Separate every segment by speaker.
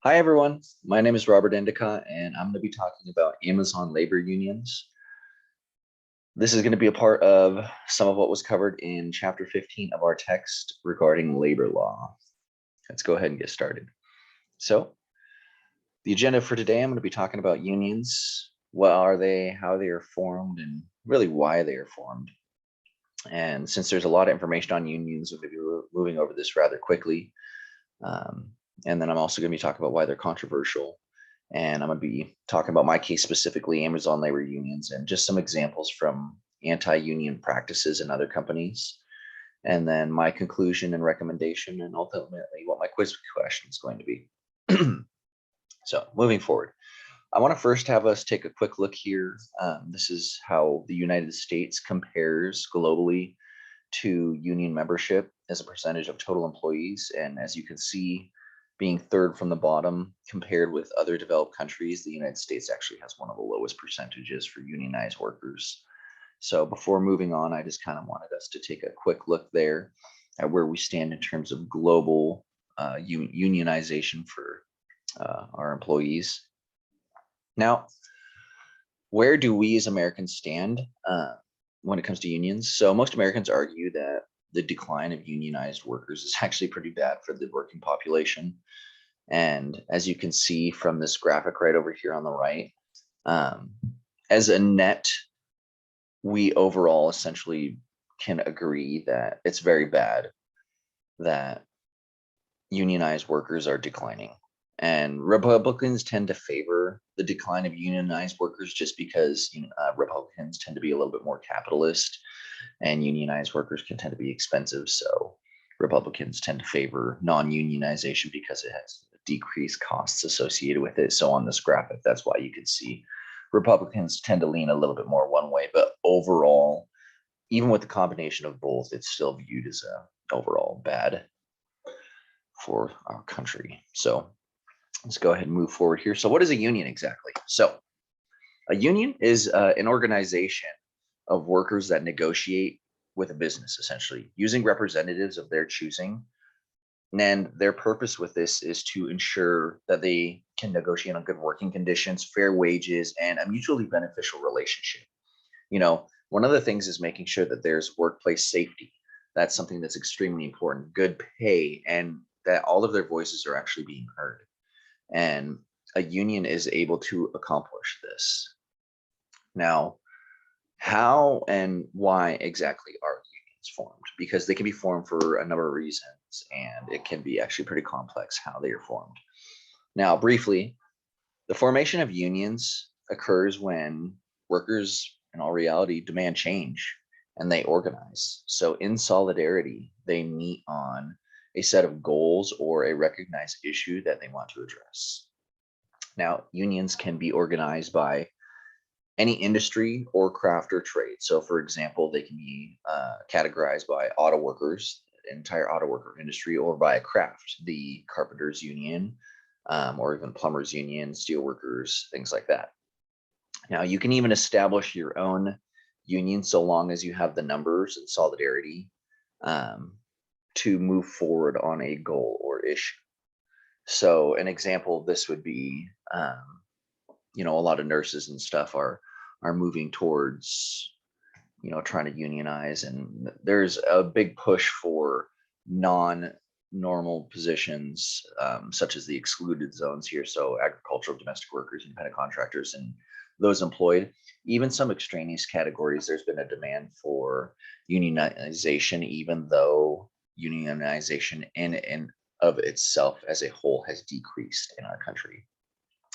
Speaker 1: Hi, everyone. My name is Robert Endicott, and I'm going to be talking about Amazon labor unions. This is going to be a part of some of what was covered in Chapter 15 of our text regarding labor law. Let's go ahead and get started. So, the agenda for today, I'm going to be talking about unions. What are they, how they are formed, and really why they are formed. And since there's a lot of information on unions, we're going to be moving over this rather quickly. Um, and then I'm also going to be talking about why they're controversial. And I'm going to be talking about my case specifically, Amazon labor unions, and just some examples from anti-union practices in other companies. And then my conclusion and recommendation, and ultimately what my quiz question is going to be. So moving forward, I want to first have us take a quick look here. This is how the United States compares globally to union membership as a percentage of total employees. And as you can see, being third from the bottom compared with other developed countries, the United States actually has one of the lowest percentages for unionized workers. So before moving on, I just kind of wanted us to take a quick look there at where we stand in terms of global unionization for our employees. Now, where do we as Americans stand when it comes to unions? So most Americans argue that the decline of unionized workers is actually pretty bad for the working population. And as you can see from this graphic right over here on the right, um, as a net, we overall essentially can agree that it's very bad that unionized workers are declining. And Republicans tend to favor the decline of unionized workers just because Republicans tend to be a little bit more capitalist and unionized workers can tend to be expensive. So Republicans tend to favor non-unionization because it has decreased costs associated with it. So on this graphic, that's why you can see Republicans tend to lean a little bit more one way, but overall, even with the combination of both, it's still viewed as a overall bad for our country. So let's go ahead and move forward here. So what is a union exactly? So a union is an organization of workers that negotiate with a business, essentially, using representatives of their choosing. And their purpose with this is to ensure that they can negotiate on good working conditions, fair wages, and a mutually beneficial relationship. One of the things is making sure that there's workplace safety. That's something that's extremely important, good pay, and that all of their voices are actually being heard. And a union is able to accomplish this. Now, how and why exactly are unions formed? Because they can be formed for a number of reasons, and it can be actually pretty complex how they are formed. Now, briefly, the formation of unions occurs when workers, in all reality, demand change and they organize. So, in solidarity, they meet on a set of goals or a recognized issue that they want to address. Now, unions can be organized by any industry or craft or trade. So, for example, they can be categorized by auto workers, the entire auto worker industry, or by a craft, the carpenters union, or even plumbers union, steel workers, things like that. Now, you can even establish your own union so long as you have the numbers and solidarity um, to move forward on a goal or issue. So, an example of this would be a lot of nurses and stuff are moving towards trying to unionize, and there's a big push for non-normal positions, such as the excluded zones here, so agricultural, domestic workers, independent contractors, and those employed. Even some extraneous categories, there's been a demand for unionization, even though unionization in and of itself as a whole has decreased in our country.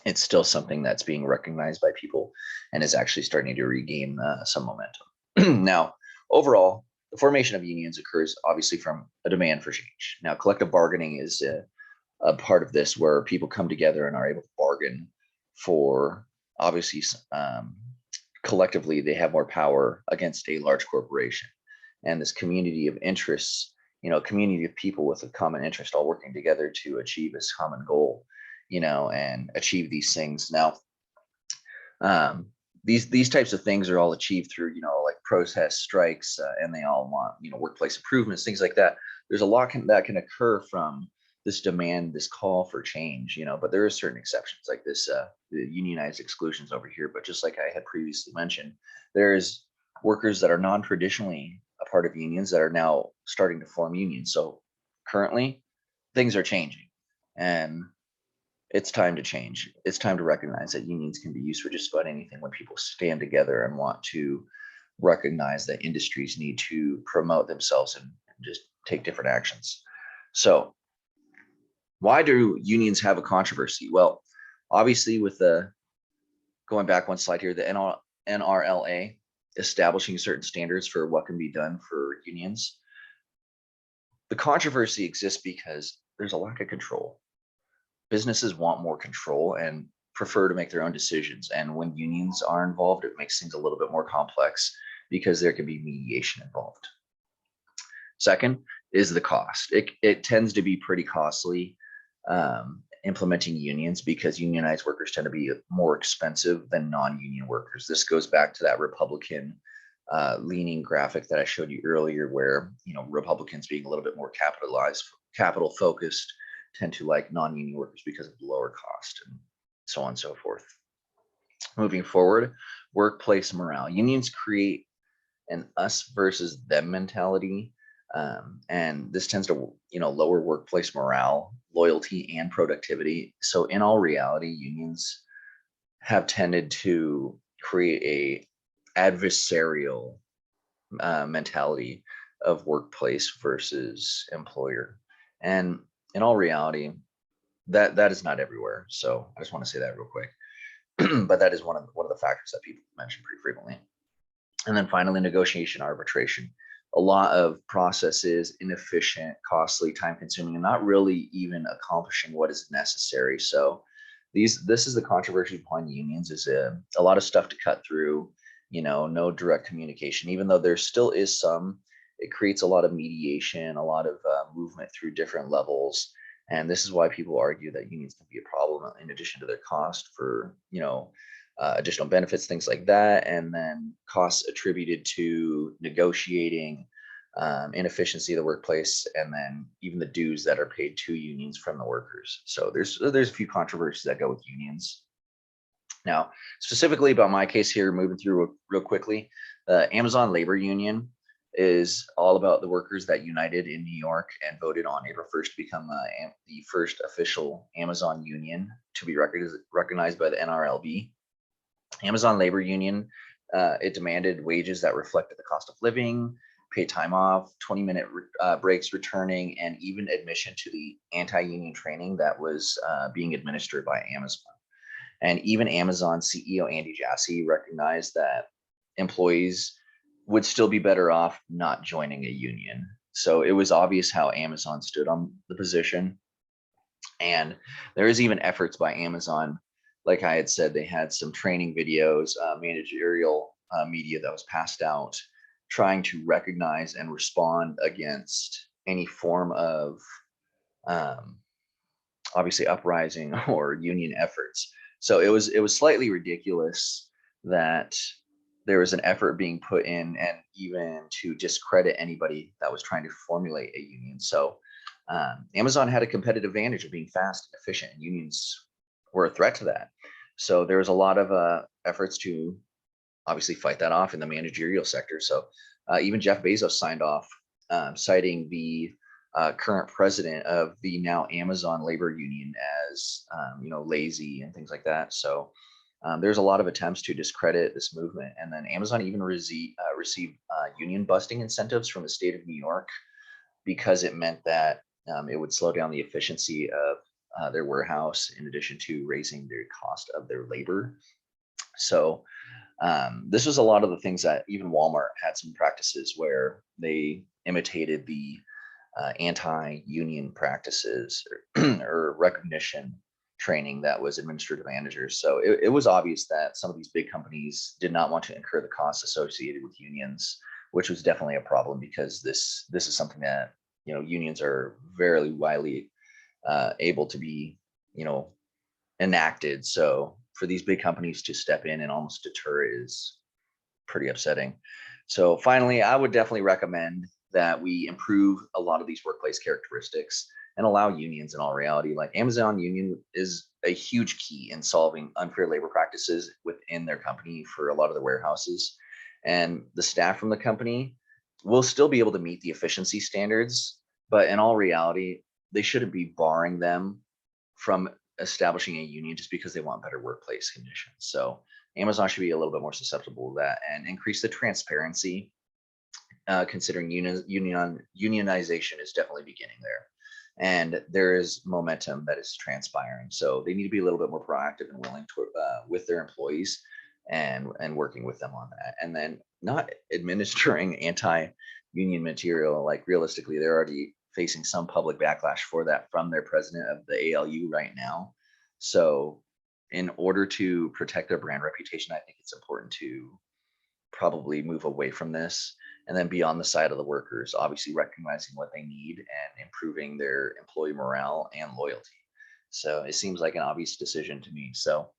Speaker 1: It's still something that's being recognized by people and is actually starting to regain some momentum. Now, overall, the formation of unions occurs obviously from a demand for change. Now, collective bargaining is a part of this where people come together and are able to bargain for, obviously, collectively, they have more power against a large corporation. And this community of interests, a community of people with a common interest all working together to achieve this common goal, and achieve these things. Now, um, these types of things are all achieved through, like protests, strikes, and they all want, workplace improvements, things like that. There's a lot that can occur from this demand, this call for change, but there are certain exceptions like this, the unionized exclusions over here. But just like I had previously mentioned, there's workers that are non-traditionally a part of unions that are now starting to form unions. So currently things are changing, and it's time to change. It's time to recognize that unions can be used for just about anything when people stand together and want to recognize that industries need to promote themselves and just take different actions. So why do unions have a controversy? Well, obviously with the, going back one slide here, the NRLA establishing certain standards for what can be done for unions. The controversy exists because there's a lack of control. Businesses want more control and prefer to make their own decisions. And when unions are involved, it makes things a little bit more complex because there can be mediation involved. Second is the cost. It tends to be pretty costly implementing unions because unionized workers tend to be more expensive than non-union workers. This goes back to that Republican leaning graphic that I showed you earlier, where Republicans being a little bit more capital focused tend to like non-union workers because of the lower cost and so on and so forth. Moving forward, workplace morale. Unions create an us versus them mentality. And this tends to, lower workplace morale, loyalty, and productivity. So in all reality, unions have tended to create a adversarial mentality of workplace versus employer. And in all reality, that is not everywhere. So I just want to say that real quick. But that is one of the factors that people mention pretty frequently. And then finally, negotiation, arbitration. A lot of processes, inefficient, costly, time consuming, and not really even accomplishing what is necessary. So this is the controversy behind unions, is a lot of stuff to cut through, no direct communication, even though there still is some. It creates a lot of mediation, a lot of movement through different levels. And this is why people argue that unions can be a problem in addition to their cost for, additional benefits, things like that, and then costs attributed to negotiating, inefficiency of the workplace, and then even the dues that are paid to unions from the workers. So there's a few controversies that go with unions. Now, specifically about my case here, moving through real quickly, the Amazon Labor Union is all about the workers that united in New York and voted on April 1st to become the first official Amazon union to be recognized by the NRLB. Amazon Labor Union, it demanded wages that reflected the cost of living, paid time off, 20-minute breaks returning, and even admission to the anti-union training that was being administered by Amazon. And even Amazon CEO Andy Jassy recognized that employees would still be better off not joining a union. So it was obvious how Amazon stood on the position. And there is even efforts by Amazon. Like I had said, they had some training videos, managerial media that was passed out, trying to recognize and respond against any form of obviously uprising or union efforts. So it was slightly ridiculous that there was an effort being put in, and even to discredit anybody that was trying to formulate a union. So Amazon had a competitive advantage of being fast and efficient, and unions were a threat to that. So there was a lot of efforts to obviously fight that off in the managerial sector. So even Jeff Bezos signed off, citing the current president of the now Amazon Labor Union as lazy and things like that. So there's a lot of attempts to discredit this movement. And then Amazon even received union busting incentives from the state of New York, because it meant that it would slow down the efficiency of their warehouse, in addition to raising the cost of their labor. So this was a lot of the things that even Walmart had some practices where they imitated the anti-union practices or recognition training that was administered to managers. So it was obvious that some of these big companies did not want to incur the costs associated with unions, which was definitely a problem, because this is something that unions are very widely able to be enacted. So for these big companies to step in and almost deter is pretty upsetting. So finally, I would definitely recommend that we improve a lot of these workplace characteristics. and allow unions in all reality. Like Amazon Union is a huge key in solving unfair labor practices within their company for a lot of the warehouses. And the staff from the company will still be able to meet the efficiency standards, but in all reality, they shouldn't be barring them from establishing a union just because they want better workplace conditions. So Amazon should be a little bit more susceptible to that and increase the transparency, considering unionization is definitely beginning there. And there is momentum that is transpiring. So they need to be a little bit more proactive and willing to, with their employees and working with them on that. And then not administering anti-union material. Like realistically, they're already facing some public backlash for that from their president of the ALU right now. So in order to protect their brand reputation, I think it's important to probably move away from this and then be on the side of the workers, obviously recognizing what they need and improving their employee morale and loyalty. So it seems like an obvious decision to me. So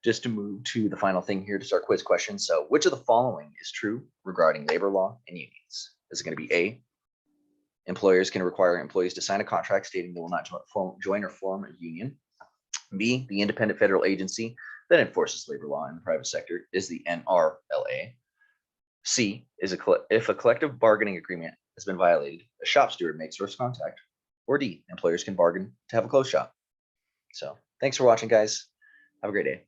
Speaker 1: just to move to the final thing here to start quiz questions. So which of the following is true regarding labor law and unions? Is it going to be A, employers can require employees to sign a contract stating they will not join or form a union? B, the independent federal agency that enforces labor law in the private sector is the NRLA. C, if a collective bargaining agreement has been violated, a shop steward makes first contact. Or D, employers can bargain to have a closed shop. So thanks for watching, guys. Have a great day.